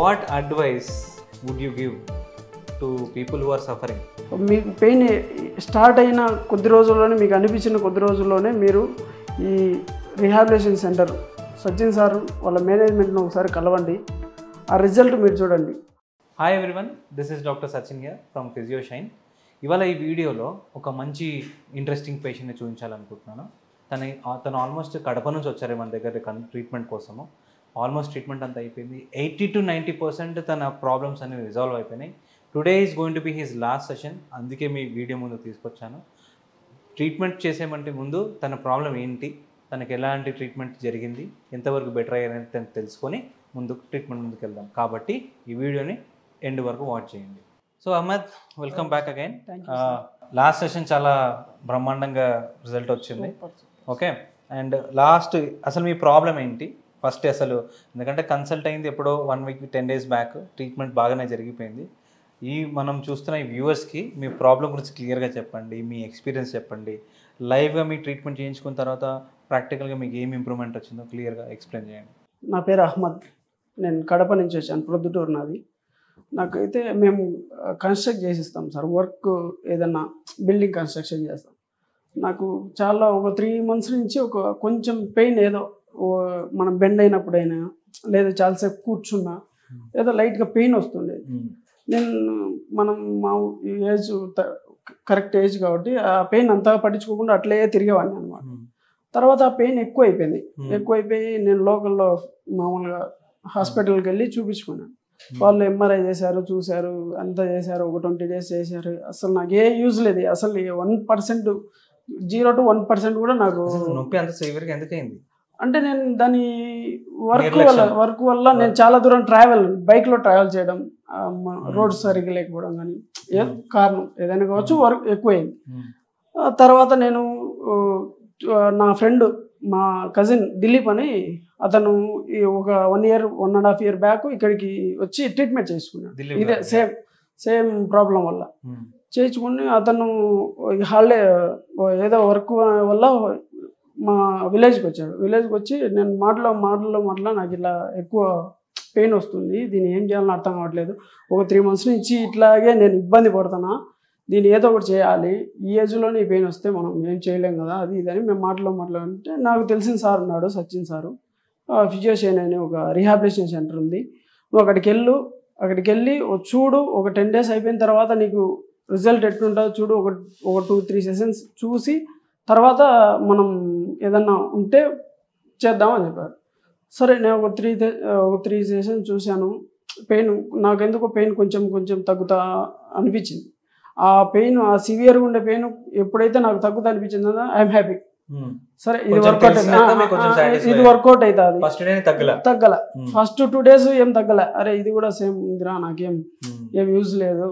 what advice would you give to people who are suffering? మీకు pain start అయిన కొద్ది రోజుల్లోనే, మీకు అనిపించిన కొద్ది రోజుల్లోనే మీరు ఈ రీహాబిలిటేషన్ సెంటర్ సచిన్ సార్ వాళ్ళ మేనేజ్మెంట్ను ఒకసారి కలవండి, ఆ రిజల్ట్ మీరు చూడండి. Hi everyone, this is doctor Sachin here from Physioshine. ఇవాళ ఈ వీడియోలో ఒక మంచి ఇంట్రెస్టింగ్ పేషెంట్ని చూపించాలనుకుంటున్నాను. తను ఆల్మోస్ట్ కడప నుంచి వచ్చారు మన దగ్గర ట్రీట్మెంట్ కోసము. ఆల్మోస్ట్ ట్రీట్మెంట్ అంతా అయిపోయింది. 80 to 90% తన ప్రాబ్లమ్స్ అనేవి రిజాల్వ్ అయిపోయినాయి. Today is going to be his last session. అందుకే మీ వీడియో ముందు తీసుకొచ్చాను. ట్రీట్మెంట్ చేసేమంటే ముందు తన ప్రాబ్లం ఏంటి, తనకి ఎలాంటి ట్రీట్మెంట్ జరిగింది, ఎంతవరకు బెటర్ అయ్యారని తను తెలుసుకొని ట్రీట్మెంట్ ముందుకు వెళ్దాం. కాబట్టి ఈ వీడియోని ఎండ్ వరకు వాచ్ చేయండి. So Ahmed, welcome back again. Last session చాలా బ్రహ్మాండంగా రిజల్ట్ వచ్చింది. ఓకే, అండ్ లాస్ట్ అసలు మీ ప్రాబ్లం ఏంటి ఫస్ట్ అసలు, ఎందుకంటే కన్సల్ట్ అయింది ఎప్పుడో 1 week 10 days బ్యాక్, ట్రీట్మెంట్ బాగానే జరిగిపోయింది. మనం చూస్తున్న ఈ వ్యూవర్స్కి మీ ప్రాబ్లం గురించి క్లియర్గా చెప్పండి, మీ ఎక్స్పీరియన్స్ చెప్పండి. లైవ్గా మీ ట్రీట్మెంట్ చేయించుకున్న తర్వాత ప్రాక్టికల్గా మీకు ఏం ఇంప్రూవ్మెంట్ వచ్చిందో క్లియర్గా ఎక్స్ప్లెయిన్ చేయండి. నా పేరు అహ్మద్, నేను కడప నుంచి వచ్చాను, ప్రొద్దుటూరు నాది. నాకైతే మేము కన్స్ట్రక్ట్ చేసిస్తాం సార్, వర్క్ ఏదన్నా బిల్డింగ్ కన్స్ట్రక్షన్ చేస్తాం. నాకు చాలా ఒక 3 months నుంచి ఒక కొంచెం పెయిన్, ఏదో మనం బెండ్ అయినప్పుడైనా లేదా చాలాసేపు కూర్చున్నా ఏదో లైట్గా పెయిన్ వస్తుండేది. మనం మా ఏజ్ కరెక్ట్ ఏజ్ కాబట్టి ఆ పెయిన్ అంతగా పట్టించుకోకుండా అట్లే తిరిగేవాడిని అనమాట. తర్వాత ఆ పెయిన్ ఎక్కువైపోయి నేను లోకల్లో మామూలుగా హాస్పిటల్కి వెళ్ళి చూపించుకున్నాను. వాళ్ళు ఎంఆర్ఐ చేశారు, చూశారు, అంతా చేశారు, ఒక 20 days చేశారు. అసలు నాకు ఏ యూజ్ లేదు. అసలు 1%, 0 to 1% కూడా నాకు నొప్పి అంత సివియర్గా ఎందుకైంది అంటే, నేను దాని వర్క్ వల్ల నేను చాలా దూరం బైక్లో ట్రావెల్ చేయడం, రోడ్స్ సరిగ్గా లేకపోవడం కానీ కారణం ఏదైనా కావచ్చు, వర్క్ ఎక్కువైంది. తర్వాత నేను నా ఫ్రెండ్, మా కజిన్ దిలీప్ అని అతను ఒక 1.5 year బ్యాక్ ఇక్కడికి వచ్చి ట్రీట్మెంట్ చేసుకున్నాడు. ఇదే సేమ్ ప్రాబ్లం వల్ల చేయించుకుని అతను హాలిడే ఏదో వర్క్ వల్ల మా విలేజ్కి వచ్చాడు. విలేజ్కి వచ్చి నేను మాటలో నాకు ఇలా ఎక్కువ పెయిన్ వస్తుంది, దీన్ని ఏం చేయాలని అర్థం కావట్లేదు, ఒక 3 months నుంచి ఇట్లాగే నేను ఇబ్బంది పడుతున్నా, దీన్ని ఏదో ఒకటి చేయాలి, ఈ ఏజ్లోనే ఈ పెయిన్ వస్తే మనం ఏం చేయలేం కదా, అది ఇదని మేము మాట్లాడుతుంటే నాకు తెలిసిన సార్ ఉన్నాడు, సచిన్ సారు. ఫిజియోషైన్ అనే ఒక రీహాబిలిటేషన్ సెంటర్ ఉంది, నువ్వు అక్కడికి వెళ్ళి చూడు, ఒక 10 days అయిపోయిన తర్వాత నీకు రిజల్ట్ ఎట్లుంటుందో చూడు, ఒక 2-3 sessions చూసి తర్వాత మనం ఏదన్నా ఉంటే చేద్దామని చెప్పారు. సరే, నేను ఒక 3 sessions చూశాను. పెయిన్ నాకెందుకో కొంచెం తగ్గుతా అనిపించింది. ఆ పెయిన్, ఆ సివియర్గా ఉండే పెయిన్ ఎప్పుడైతే నాకు తగ్గుతా అనిపించిందో ఐఎమ్ హ్యాపీ. సరే, ఇది వర్కౌట్ అవుతుంది. తగ్గల ఫస్ట్ 2 days ఏం తగ్గల. అరే ఇది కూడా సేమ్ ఉందిరా, నాకేం యూజ్ లేదు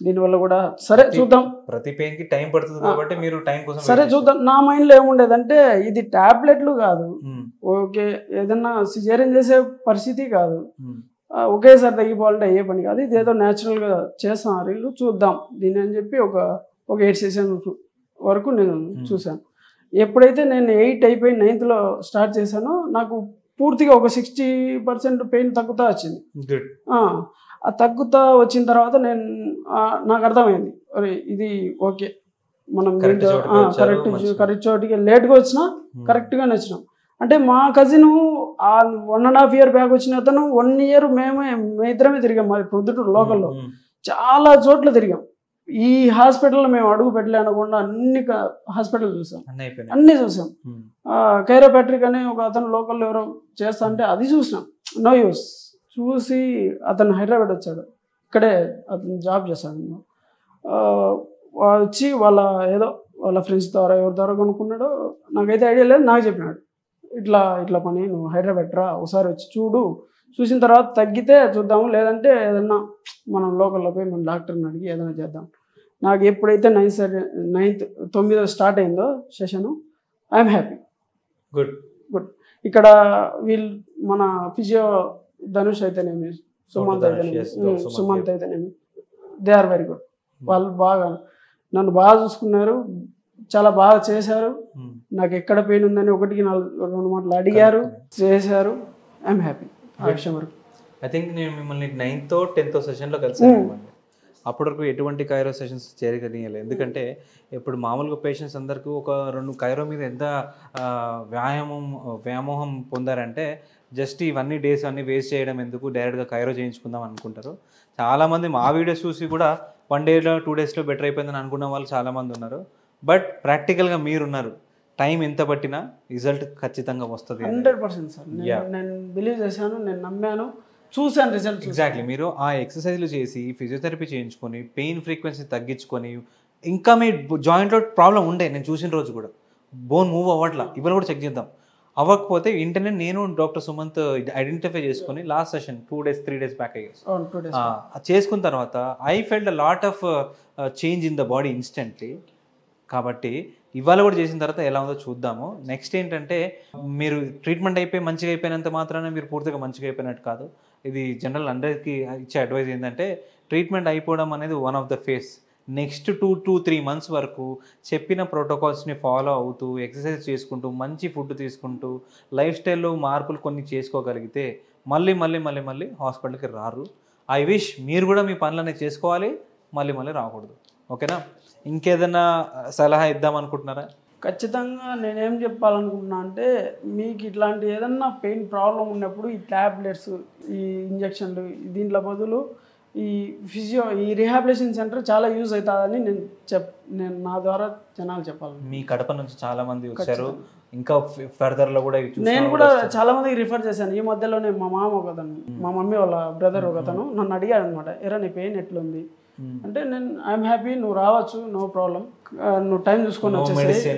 దీనివల్ల కూడా. సరే చూద్దాం, ప్రతి పెయిన్ కి టైం పడుతుంది కాబట్టి మీరు టైం కోసం సరే చూద్దాం. నా మైండ్లో ఏముండేదంటే, ఇది టాబ్లెట్లు కాదు, ఓకే ఏదన్నా సిజేరియన్ చేసే పరిస్థితి కాదు, ఒకేసారి తగ్గిపోవాలంటే అయ్యే పని కాదు, ఇది ఏదో న్యాచురల్గా చేస్తున్నారు వీళ్ళు, చూద్దాం దీన్ని అని చెప్పి ఒక 8 sessions వరకు నేను చూశాను. ఎప్పుడైతే నేను 8 అయిపోయి 9th స్టార్ట్ చేశానో నాకు పూర్తిగా ఒక 60% పెయిన్ తగ్గుతా వచ్చింది. ఆ తగ్గుతా వచ్చిన తర్వాత నాకు అర్థమైంది, అరే ఇది ఓకే, మనం కరెక్ట్ చోటికి లేట్గా వచ్చినా కరెక్ట్గానే వచ్చినాం. అంటే మా కజిన్ 1.5 year బ్యాక్ వచ్చిన అతను 1 year మేము ఇద్దరమే తిరిగాం. మాది ప్రొద్దుటూరు లోకల్లో చాలా చోట్ల తిరిగాం. ఈ హాస్పిటల్లో మేము అడుగు పెట్టలే అనకుండా అన్ని హాస్పిటల్ చూసాం, అన్నీ చూసాం. కైరోపాట్రిక్ అని ఒక అతను లోకల్లో ఎవరో చేస్తా అంటే అది చూసినాం, నో యూస్. చూసి అతను హైదరాబాద్ వచ్చాడు, ఇక్కడే అతను జాబ్ చేశాడు. వచ్చి వాళ్ళ ఫ్రెండ్స్ ద్వారా ఎవరి ద్వారా కొనుక్కున్నాడో నాకైతే ఐడియా లేదు, నాకు చెప్పినాడు, ఇట్లా పని నువ్వు హైదరాబాద్ రా, ఒకసారి వచ్చి చూసిన తర్వాత తగ్గితే చూద్దాము, లేదంటే ఏదన్నా మనం లోకల్లో పోయి మన డాక్టర్ని అడిగి ఏదైనా చేద్దాం. నాకు ఎప్పుడైతే 9th స్టార్ట్ అయిందో సెషను, ఐఎమ్ హ్యాపీ. గుడ్. ఇక్కడ వీళ్ళు మన ఫిజియో ధనుష్ అయితేనేమి, సుమంత్ అయితేనేమి, దే ఆర్ వెరీ గుడ్. వాళ్ళు నన్ను బాగా చూసుకున్నారు, చాలా బాగా చేశారు. నాకు ఎక్కడ పెయిన్ ఉందని 1-2 మాటలు అడిగారు, చేశారు. ఐఎమ్ హ్యాపీ ఆ విషయం వరకు. ఐ థింక్ నేను మిమ్మల్ని 9th 10th సెషన్లో కలిసాను. అప్పటి వరకు ఎటువంటి కైరో సెషన్స్ చేయగలిగాలి, ఎందుకంటే ఇప్పుడు మామూలుగా పేషెంట్స్ అందరికీ ఒక 2 కైరో మీద ఎంత వ్యామోహం పొందారంటే జస్ట్ ఇవన్నీ డేస్ అన్నీ వేస్ట్ చేయడం ఎందుకు, డైరెక్ట్గా కైరో చేయించుకుందాం అనుకుంటారు. చాలామంది మా వీడియోస్ చూసి కూడా 1 డేలో 2 డేస్లో బెటర్ అయిపోయిందని అనుకున్న వాళ్ళు చాలామంది ఉన్నారు. బట్ ప్రాక్టికల్గా మీరున్నారు, టైం ఎంత పట్టినా రిజల్ట్ ఖచ్చితంగా వస్తుంది. 100% సార్. నేను బిలీవ్ చేశాను, నేను నమ్మాను, చూశాను రిజల్ట్. ఎగ్జాక్ట్లీ. మీరు ఆ ఎక్సర్సైజ్లు చేసి ఫిజియోథెరపీ చేయించుకొని పెయిన్ ఫ్రీక్వెన్సీ తగ్గించుకొని, ఇంకా మీ జాయింట్లో ప్రాబ్లం ఉండే నేను చూసిన రోజు కూడా బోన్ మూవ్ అవ్వట్లా, ఇవాళ కూడా చెక్ చేద్దాం, అవ్వకపోతే వెంటనే నేను డాక్టర్ సుమంత్ ఐడెంటిఫై చేసుకొని last session 2 days 3 days back చేసుకున్న తర్వాత I felt a lot of change in the body instantly. కాబట్టి ఇవాళ కూడా చేసిన తర్వాత ఎలా ఉందో చూద్దాము. నెక్స్ట్ ఏంటంటే, మీరు ట్రీట్మెంట్ అయిపోయి మంచిగా అయిపోయినంత మాత్రాన మీరు పూర్తిగా మంచిగా అయిపోయినట్టు కాదు. ఇది జనరల్ అందరికీ ఇచ్చే అడ్వైజ్ ఏంటంటే, ట్రీట్మెంట్ అయిపోవడం అనేది one of the face. Next 2 to 3 months వరకు చెప్పిన ప్రోటోకాల్స్ని ఫాలో అవుతూ, ఎక్సర్సైజ్ చేసుకుంటూ, మంచి ఫుడ్ తీసుకుంటూ, లైఫ్ స్టైల్లో మార్పులు కొన్ని చేసుకోగలిగితే మళ్ళీ మళ్ళీ మళ్ళీ మళ్ళీ హాస్పిటల్కి రారు. ఐ విష్ మీరు కూడా మీ పనులన్నీ చేసుకోవాలి, మళ్ళీ మళ్ళీ రాకూడదు. ఓకేనా? ఇంకేదైనా సలహా ఇద్దాం అనుకుంటున్నారా? ఖచ్చితంగా నేనేం చెప్పాలనుకుంటున్నా అంటే, మీకు ఇట్లాంటి ఏదన్నా పెయిన్ ప్రాబ్లం ఉన్నప్పుడు ఈ ట్యాబ్లెట్స్, ఈ ఇంజక్షన్లు, దీంట్లో బదులు ఈ రీహాబిలిటేషన్ సెంటర్ చాలా యూజ్ అవుతుందని నేను నా ద్వారా జనాలు చెప్పాలి. మీ కడప నుంచి చాలా మంది వచ్చారు, ఇంకా ఫర్దర్లో కూడా నేను కూడా చాలా మందికి రిఫర్ చేశాను. ఈ మధ్యలోనే మా మామ ఒకతను, మా మమ్మీ వాళ్ళ బ్రదర్ ఒకతను నన్ను అడిగాడు అనమాట, ఎరా నీ పెయిన్ ఎట్లుంది అంటే, నేను ఐఎమ్ హ్యాపీ, నువ్వు రావచ్చు, నో ప్రాబ్లం, నువ్వు టైం చూసుకొని వచ్చేసి.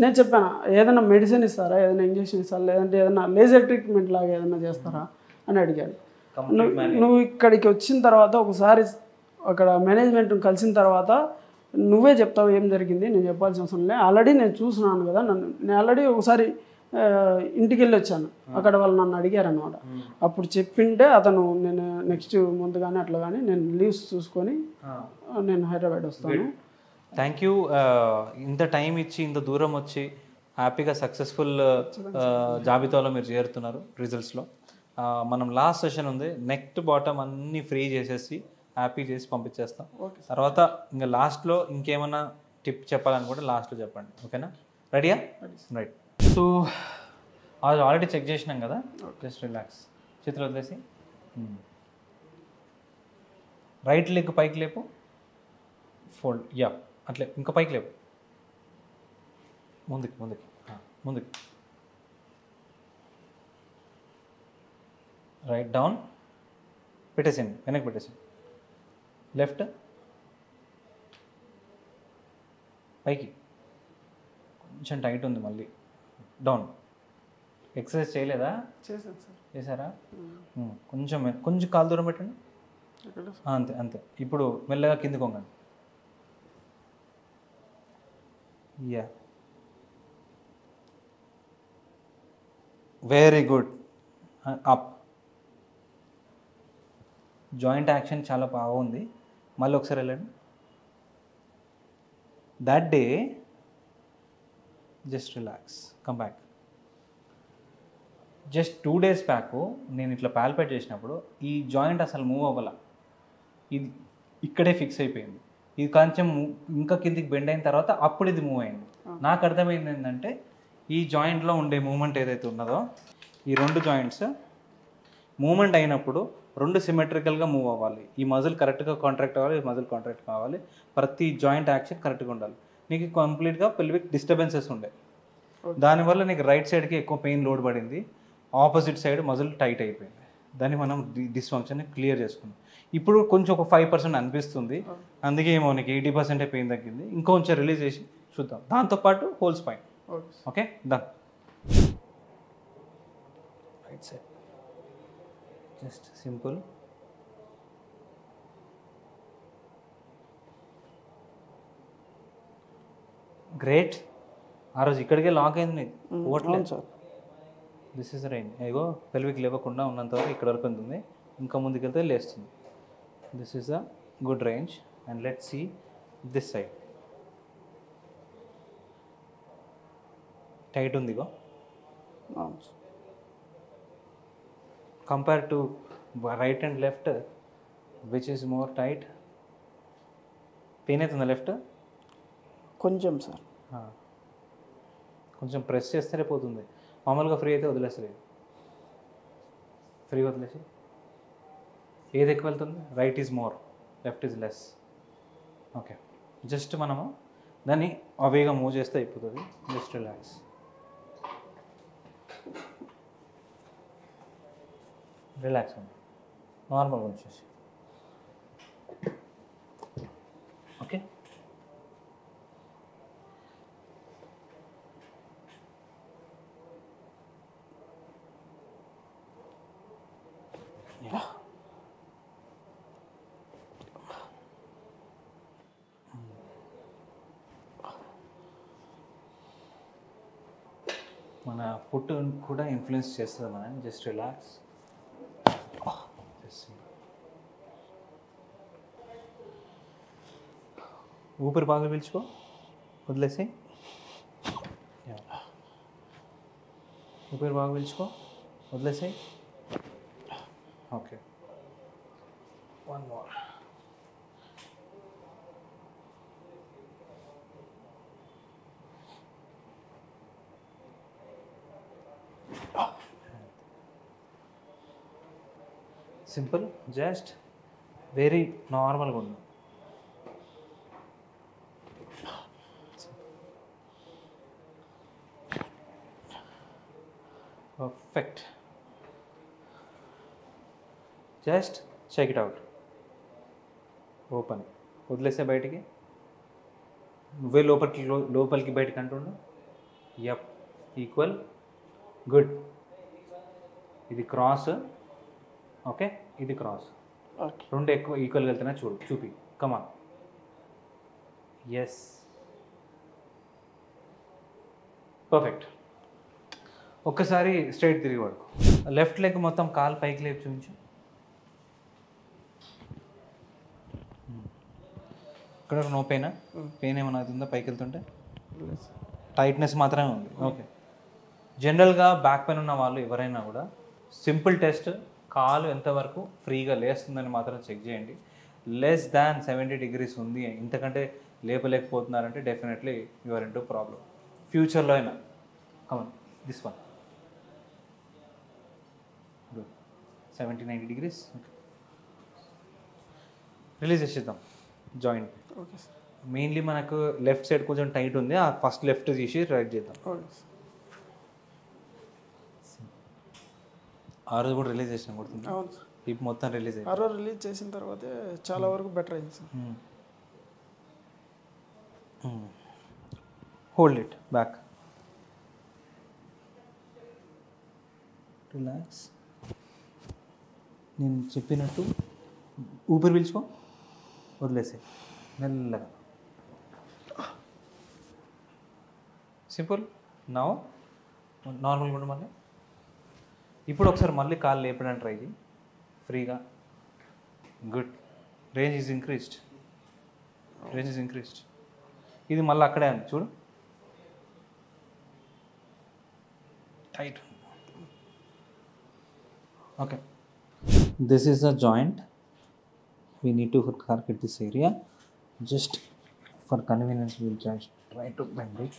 నేను చెప్పాను, ఏదైనా మెడిసిన్ ఇస్తారా, ఏదైనా ఇంజెక్షన్ ఇస్తారా, లేదంటే ఏదైనా లేజర్ ట్రీట్మెంట్ లాగా ఏదైనా చేస్తారా అని అడిగాడు. నువ్వు ఇక్కడికి వచ్చిన తర్వాత ఒకసారి అక్కడ మేనేజ్మెంట్ కలిసిన తర్వాత నువ్వే చెప్తావు ఏం జరిగింది, నేను చెప్పాల్సిన అవసరం లేదు. ఆల్రెడీ నేను చూస్తున్నాను కదా, నేను ఆల్రెడీ ఒకసారి ఇంటికి వెళ్ళి వచ్చాను, అక్కడ వాళ్ళు నన్ను అడిగారు అనమాట. అప్పుడు చెప్పింటే అతను, నేను నెక్స్ట్ మంత్ కానీ అట్లా కానీ నేను లీవ్స్ చూసుకొని నేను హైదరాబాద్ వస్తాను. Thank you. ఇంత టైం ఇచ్చి ఇంత దూరం వచ్చి హ్యాపీగా సక్సెస్ఫుల్ జాబితాలో మీరు చేరుతున్నారు రిజల్ట్స్లో. మనం లాస్ట్ సెషన్ ఉంది, నెక్ బాటమ్ అన్నీ ఫ్రీ చేసేసి హ్యాపీ చేసి పంపించేస్తాం. తర్వాత ఇంకా లాస్ట్లో ఇంకేమైనా టిప్ చెప్పాలనుకుంటే లాస్ట్లో చెప్పండి. ఓకేనా? రెడీయా? రైట్. సో అది ఆల్రెడీ చెక్ చేసినాం కదా, జస్ట్ రిలాక్స్, చేతులు వదిలేసి రైట్ లెగ్ పైకి లేపు, ఫోల్డ్, యా అట్లే, ఇంకా పైకి లేపు, ముందుకి ముందుకి ముందుకి, రైట్ డౌన్, పెట్టేసేయండి, వెనక్కి పెట్టేసేయండి, లెఫ్ట్ పైకి, కొంచెం టైట్ ఉంది, మళ్ళీ డౌన్. ఎక్సర్సైజ్ చేయలేదా? చేశాను సార్. చేశారా? కొంచెం కొంచెం కాలు దూరం పెట్టండి, అంతే అంతే. ఇప్పుడు మెల్లగా కిందికి వంగండి, yeah very good. Up. Joint action చాలా బాగుంది, మళ్ళీ ఒకసారి వెళ్ళండి. That day just relax, come back. Just 2 days back నేను ఇట్లా పాల్పేట్ చేసినప్పుడు ఈ జాయింట్ అసలు మూవ్ అవ్వాల, ఇది ఇక్కడే ఫిక్స్ అయిపోయింది. ఇది కొంచెం ఇంకా కిందికి బెండ్ అయిన తర్వాత అప్పుడు ఇది మూవ్ అయింది. నాకు అర్థమైంది ఏంటంటే, ఈ జాయింట్లో ఉండే మూమెంట్ ఏదైతే ఉన్నదో, ఈ 2 జాయింట్స్ మూమెంట్ అయినప్పుడు 2 సిమెట్రికల్గా మూవ్ అవ్వాలి. ఈ మజిల్ కరెక్ట్గా కాంట్రాక్ట్ అవ్వాలి, ఈ మజిల్ కాంట్రాక్ట్ కావాలి, ప్రతి జాయింట్ యాక్షన్ కరెక్ట్గా ఉండాలి. నీకు కంప్లీట్గా పెల్విక్ డిస్టర్బెన్సెస్ ఉండే, దానివల్ల నీకు రైట్ సైడ్కి ఎక్కువ పెయిన్ లోడ్ పడింది, ఆపోజిట్ సైడ్ మజిల్ టైట్ అయిపోయింది. దాన్ని మనం డిస్ఫంక్షన్ని క్లియర్ చేసుకున్నాం. ఇప్పుడు కొంచెం ఒక 5% అనిపిస్తుంది, అందుకే ఏమో నీకు 80% పెయిన్ తగ్గింది. ఇంకొంచెం రిలీజ్ చేసి చూద్దాం, దాంతోపాటు whole spine. Okay, done. Right side just simple. Great. ఆ రోజు ఇక్కడికే లాక్ అయింది నీకు, పోవట్లేదు సార్. This is rain. ఏగో పెల్విక్ లేవకుండా ఉన్నంత వరకు ఇక్కడ వరకు ఉంటుంది, ఇంకా ముందుకెళ్తే లేస్తుంది. This is a good range. And let's see this side. Tight ఉందిగో, compare to right and left, which is more tight? Pain అవుతుందా లెఫ్ట్? కొంచెం సార్. కొంచెం ప్రెస్ చేస్తేనే పోతుంది. మామూలుగా ఫ్రీ అయితే వదిలేస్తుంది. ఫ్రీ వదిలేసి ఏది ఎక్కువ వెళ్తుంది? Right is more, left is less. Okay, just మనము దాన్ని అవేగా మూవ్ చేస్తే అయిపోతుంది. Just relax. రిలాక్స్ ఉంది, నార్మల్గా వచ్చేసి. ఓకే, మన ఫుడ్ కూడా ఇన్ఫ్లుయెన్స్ చేస్తుంది మనం. Just relax. ఊపిరి బాగా పీల్చుకో, వదిలేసి. ఊపిరి బాగా పీల్చుకో, వదిలేసి. Okay, one more. Simple, just very నార్మల్గా ఉంది. Perfect. Just check it out. Open, వదిలేసే బయటికి. నువ్వే లోపలికి బయటికి అంటుండు. Yup, equal, good. ఇది క్రాస్. ఓకే, ఇది క్రాస్. రెండు ఎక్కువ ఈక్వల్గా వెళ్తున్నా చూడు, చూపి. కమాన్. Yes, perfect. ఒక్కసారి స్ట్రైట్ తిరిగి పడుకో. లెఫ్ట్ లెగ్ మొత్తం కాలు పైకి లేపి చూపించు. ఇక్కడ నో పెయినా? పెయిన్ ఏమైనా అవుతుందా పైకి వెళ్తుంటే? టైట్నెస్ మాత్రమే ఉంది. ఓకే. జనరల్గా బ్యాక్ పెయిన్ ఉన్న వాళ్ళు ఎవరైనా కూడా సింపుల్ టెస్ట్, కాలు ఎంతవరకు ఫ్రీగా లేస్తుందని మాత్రం చెక్ చేయండి. లెస్ దాన్ 70 degrees ఉంది, ఇంతకంటే లేపలేకపోతున్నారంటే డెఫినెట్లీ యువర్ ఇంటూ ప్రాబ్లం. ఫ్యూచర్లో అయినా. Come on, this one. Good, 70-90 degrees. Okay, release చేసేద్దాం జాయింట్. Okay sir. మెయిన్లీ మనకు లెఫ్ట్ సైడ్ కొంచెం టైట్ ఉంది, ఆ ఫస్ట్ లెఫ్ట్ తీసి రైట్ చేద్దాం. Okay sir. ఆ రోజు కూడా రిలీజ్ చేసినా కొడుతుంది. అవును సార్. ఇప్పుడు మొత్తం రిలీజ్ అయింది. ఆ రోజు రిలీజ్ చేసిన తర్వాతే చాలా వరకు బెటర్ అయింది sir. Hold it back. Relax. నేను చెప్పినట్టు ఊపిరి పీల్చుకో, వదిలేసే మెల్లగా. సింపుల్. నౌ నార్మల్గా ఉండు. మళ్ళీ ఇప్పుడు ఒకసారి మళ్ళీ కాళ్ళు లేపడానికి ట్రై చేయి ఫ్రీగా. Good, range is increased. Range is increased. ఇది మళ్ళీ అక్కడే ఉంది చూడు, tight. Okay, this is the joint. We need to target this area. Just for convenience we will just try to bend it.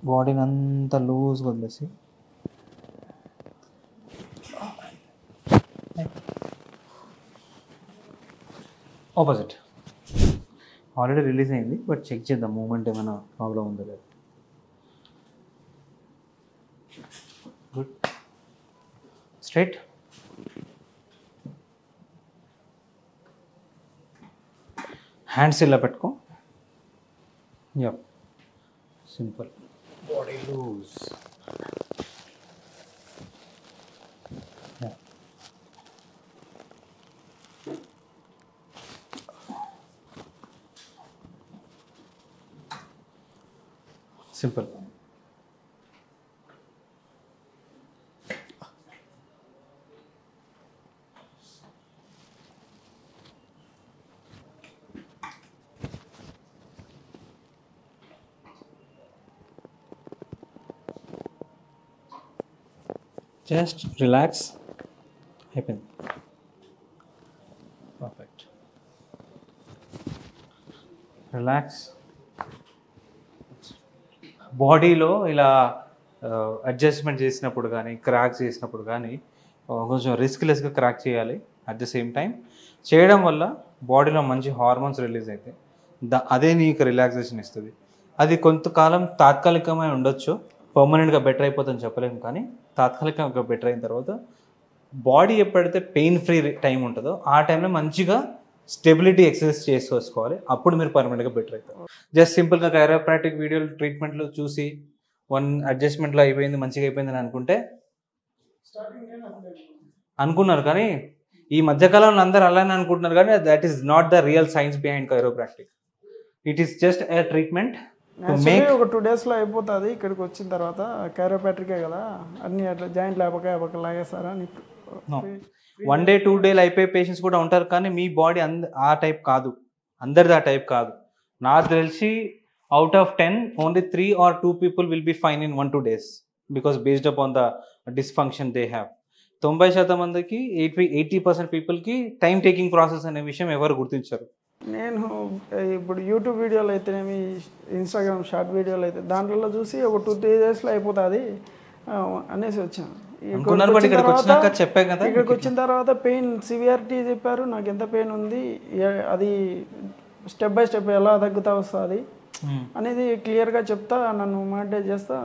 బాడీని అంతా లూజ్గా వదిలేసి ఆపోజిట్. ఆల్రెడీ రిలీజ్ అయింది, బట్ చెక్ చేద్దాం మూమెంట్ ఏమైనా ప్రాబ్లం ఉందో లేదు. Good, straight. హ్యాండ్స్ ఇలా పెట్టుకో. Yup, simple. Body loose. Simple. Just relax. అయిపోయింది. పర్ఫెక్ట్. రిలాక్స్. బాడీలో ఇలా అడ్జస్ట్మెంట్ చేసినప్పుడు కానీ క్రాక్ చేసినప్పుడు కానీ కొంచెం రిస్క్లెస్గా క్రాక్ చేయాలి. అట్ ద సేమ్ టైం చేయడం వల్ల బాడీలో మంచి హార్మోన్స్ రిలీజ్ అవుతాయి. అదే నీకు రిలాక్సేషన్ ఇస్తుంది. అది కొంతకాలం తాత్కాలికమై ఉండొచ్చు, పర్మనెంట్గా బెటర్ అయిపోతుందని చెప్పలేము. కానీ తాత్కాలికంగా బెటర్ అయిన తర్వాత బాడీ ఎప్పుడైతే పెయిన్ ఫ్రీ టైం ఉంటుందో ఆ టైంలో మంచిగా స్టెబిలిటీ ఎక్సర్సైజ్ చేసుకోవాలి. అప్పుడు మీరు పర్మనెంట్గా బెటర్ అవుతారు. జస్ట్ సింపుల్గా కైరోప్రాక్టిక్ వీడియోలు ట్రీట్మెంట్లు చూసి 1 అడ్జస్ట్మెంట్లో అయిపోయింది, మంచిగా అయిపోయింది అని అనుకున్నారు. కానీ ఈ మధ్యకాలంలో అందరూ అలానే అనుకుంటున్నారు. కానీ that is not the real science behind chiropractic. It is just a treatment. ఒక 2 డేస్లో అయిపోతుంది. ఇక్కడికి వచ్చిన తర్వాత కైరోప్రాక్టికే కదా, అన్ని అట్లా జాయింట్ లేపక లాగేస్తారా అని. 1 డే 2 డేలు అయిపోయే పేషెంట్స్ కూడా ఉంటారు. కానీ మీ బాడీ ఆ టైప్ కాదు, అందరిది ఆ టైప్ కాదు. నాకు తెలిసి out of 10 only 3 or 2 people will be fine in 1-2 days because based upon the dysfunction they have. 90% మందికి 80% పీపుల్కి టైం టేకింగ్ ప్రాసెస్ అనే విషయం ఎవరు గుర్తించారు. నేను ఇప్పుడు యూట్యూబ్ వీడియోలు అయితేనేమి, ఇన్స్టాగ్రామ్ షార్ట్ వీడియోలు అయితే దాంట్లో చూసి ఒక 2-3 డేస్లో అయిపోతుంది అనేసి వచ్చాను. ఇక్కడికి వచ్చిన తర్వాత పెయిన్ సివియారిటీ చెప్పారు, నాకు ఎంత పెయిన్ ఉంది, అది స్టెప్ బై స్టెప్ ఎలా తగ్గుతా వస్తుంది అనేది క్లియర్గా చెప్తా, నన్ను మానిటర్ చేస్తా.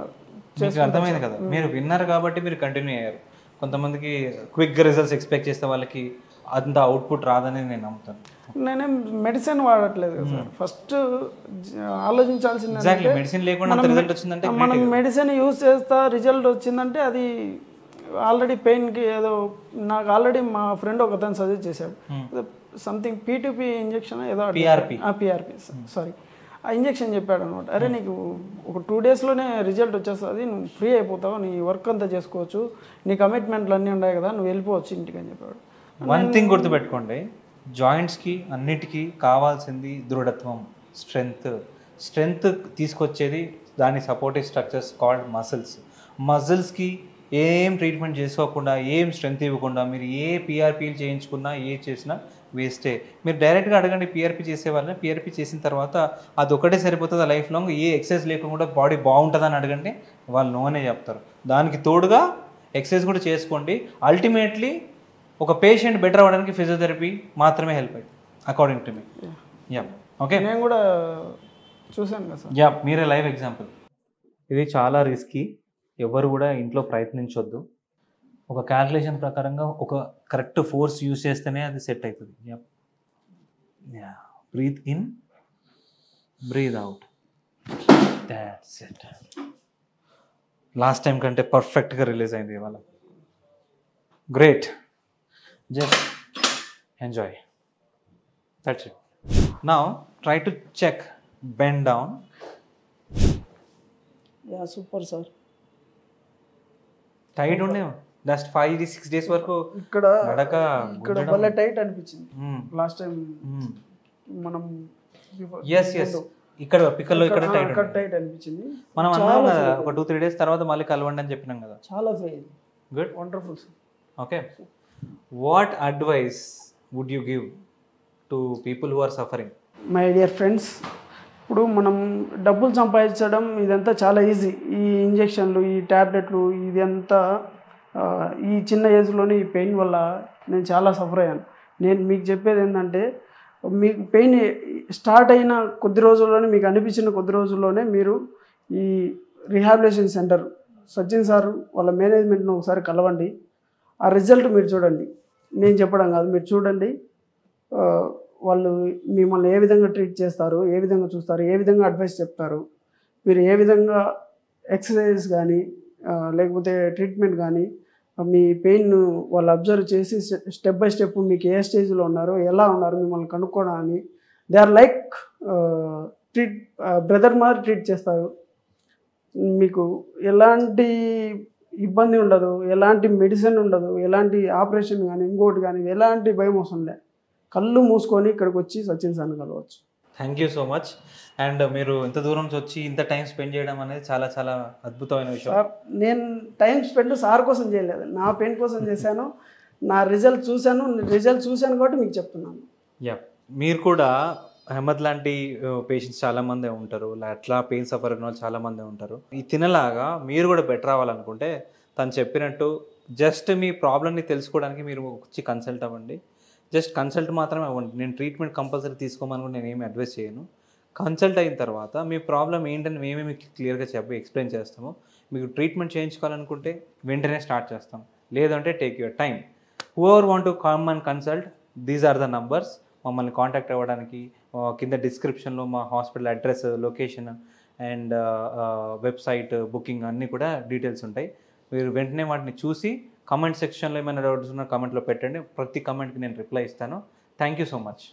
అర్థమైంది కదా, మీరు విన్నారు కాబట్టి మీరు కంటిన్యూ అయ్యారు. కొంతమందికి క్విక్ రిజల్ట్స్ ఎక్స్పెక్ట్ చేస్తే వాళ్ళకి అంత అవుట్పుట్ రాదని నేను నమ్ముతాను. నేనేం మెడిసిన్ వాడట్లేదు కదా సార్. ఫస్ట్ ఆలోచించాల్సింది మెడిసిన్ లేకుండా రిజల్ట్ వచ్చిందంటే, మనం మెడిసిన్ యూజ్ చేస్తా రిజల్ట్ వచ్చిందంటే అది ఆల్రెడీ పెయిన్కి ఏదో, నాకు ఆల్రెడీ మా ఫ్రెండ్ ఒకతను సజెస్ట్ చేశాడు, సంథింగ్ P2P ఇంజెక్షన్ ఏదో, పిఆర్పి సారీ, ఆ ఇంజెక్షన్ చెప్పాడు అనమాట. అరే నీకు ఒక 2 డేస్లోనే రిజల్ట్ వచ్చేస్తుంది, నువ్వు ఫ్రీ అయిపోతావు, నీ వర్క్ అంతా చేసుకోవచ్చు, నీ కమిట్మెంట్లు అన్నీ ఉన్నాయి కదా, నువ్వు వెళ్ళిపోవచ్చు ఇంటికి అని చెప్పాడు. వన్ థింగ్ గుర్తుపెట్టుకోండి, జాయింట్స్కి అన్నిటికీ కావాల్సింది దృఢత్వం, స్ట్రెంగ్త్ తీసుకొచ్చేది దాని సపోర్టివ్ స్ట్రక్చర్స్ కాల్డ్ మసిల్స్కి ఏం ట్రీట్మెంట్ చేసుకోకుండా, ఏం స్ట్రెంగ్త్ ఇవ్వకుండా మీరు ఏ పిఆర్పీలు చేయించుకున్నా, ఏ చేసినా వేస్టే. మీరు డైరెక్ట్గా అడగండి పిఆర్పీ చేసే వాళ్ళని, పిఆర్పీ చేసిన తర్వాత అది ఒకటే సరిపోతుంది లైఫ్ లాంగ్, ఏ ఎక్సర్సైజ్ లేకుండా బాడీ బాగుంటుందని అడగండి, వాళ్ళు నోనే చెప్తారు. దానికి తోడుగా ఎక్సర్సైజ్ కూడా చేసుకోండి. అల్టిమేట్లీ ఒక పేషెంట్ బెటర్ అవ్వడానికి ఫిజియోథెరపీ మాత్రమే హెల్ప్ అవుతుంది అకార్డింగ్ టు మీ. ఓకే, నేను కూడా చూసాను కదా సార్. మీరే లైవ్ ఎగ్జాంపుల్. ఇది చాలా రిస్కీ, ఎవరు కూడా ఇంట్లో ప్రయత్నించొద్దు. ఒక క్యాల్కులేషన్ ప్రకారంగా ఒక కరెక్ట్ ఫోర్స్ యూజ్ చేస్తేనే అది సెట్ అవుతుంది. Breathe in, breathe out, that's it. Last time కంటే పర్ఫెక్ట్గా రిలీజ్ అయింది ఇవాళ. Great, just enjoy, that's it. Now try to check bend down. Super sir. Tight ఉండే జస్ట్ 5-6 days వరకు ఇక్కడ భలే టైట్ అనిపించింది లాస్ట్ టైం మనం. ఇక్కడ పిక్కల్లో ఇక్కడ టైట్ అనిపించింది. మనం ఒక 2-3 days తర్వాత మళ్ళీ కలవండి అని చెప్పినాం కదా. చాలా good, wonderful. Okay, what advice would you give to people who are suffering? My dear friends, ఇప్పుడు మనం డబ్బులు సంపాదించడం ఇదంతా చాలా ఈజీ. ఈ ఇంజెక్షన్లు, ఈ ట్యాబ్లెట్లు, ఇదంతా ఈ చిన్న ఏజ్లోనే ఈ పెయిన్ వల్ల నేను చాలా సఫర్ అయ్యాను. నేను మీకు చెప్పేది ఏంటంటే, మీకు పెయిన్ స్టార్ట్ అయిన కొద్ది రోజుల్లోనే, మీకు అనిపించిన కొద్ది రోజుల్లోనే మీరు ఈ రీహాబిలిటేషన్ సెంటర్ సచిన్ సార్ వాళ్ళ మేనేజ్మెంట్ను ఒకసారి కలవండి. ఆ రిజల్ట్ మీరు చూడండి. నేను చెప్పడం కాదు, మీరు చూడండి. వాళ్ళు మిమ్మల్ని ఏ విధంగా ట్రీట్ చేస్తారు, ఏ విధంగా చూస్తారు, ఏ విధంగా అడ్వైస్ చెప్తారు, మీరు ఏ విధంగా ఎక్సర్సైజ్ కానీ లేకపోతే ట్రీట్మెంట్ కానీ మీ పెయిన్ వాళ్ళు అబ్జర్వ్ చేసి స్టెప్ బై స్టెప్ మీకు ఏ స్టేజ్లో ఉన్నారు, ఎలా ఉన్నారు మిమ్మల్ని కనుక్కోవడానికి దే ఆర్ లైక్ బ్రదర్ మాదిరి ట్రీట్ చేస్తారు. మీకు ఎలాంటి ఇబ్బంది ఉండదు, ఎలాంటి మెడిసిన్ ఉండదు, ఎలాంటి ఆపరేషన్ కానీ ఇంకోటి కానీ ఎలాంటి భయం అవసరం లేదు. కళ్ళు మూసుకొని ఇక్కడికి వచ్చి సచిన్ సార్ని కలవచ్చు. Thank you so much. And మీరు ఇంత దూరం నుంచి వచ్చి ఇంత టైం స్పెండ్ చేయడం అనేది చాలా చాలా అద్భుతమైన విషయం. సార్ నేను టైం స్పెండ్ సార్ కోసం చేయలేదు, నా పెయిన్ కోసం చేశాను. నా రిజల్ట్ చూశాను కాబట్టి మీకు చెప్తున్నాను. యా, మీరు కూడా అహ్మద్ లాంటి పేషెంట్స్ చాలామంది ఉంటారు, అట్లా పెయిన్ సఫర్ అయిన వాళ్ళు చాలామంది ఉంటారు. ఈ తినలాగా మీరు కూడా బెటర్ అవ్వాలనుకుంటే తను చెప్పినట్టు జస్ట్ మీ ప్రాబ్లమ్ని తెలుసుకోవడానికి మీరు వచ్చి కన్సల్ట్ అవ్వండి. జస్ట్ కన్సల్ట్ మాత్రమే అవ్వండి. నేను ట్రీట్మెంట్ కంపల్సరీ తీసుకోమని కూడా నేను ఏమి అడ్వైస్ చేయను. కన్సల్ట్ అయిన తర్వాత మీ ప్రాబ్లం ఏంటని మేమే మీకు క్లియర్గా ఎక్స్ప్లెయిన్ చేస్తాము. మీకు ట్రీట్మెంట్ చేయించుకోవాలనుకుంటే వెంటనే స్టార్ట్ చేస్తాం, లేదంటే take your time. Whoever want to come and consult, these are the numbers. మమ్మల్ని కాంటాక్ట్ అవ్వడానికి కింద డిస్క్రిప్షన్లో మా hospital address, location and website, booking అన్నీ కూడా డీటెయిల్స్ ఉంటాయి. మీరు వెంటనే వాటిని చూసి కమెంట్ సెక్షన్లో ఏమైనా డౌట్స్ ఉన్నా కమెంట్లో పెట్టండి. ప్రతి కమెంట్కి నేను రిప్లై ఇస్తాను. Thank you so much.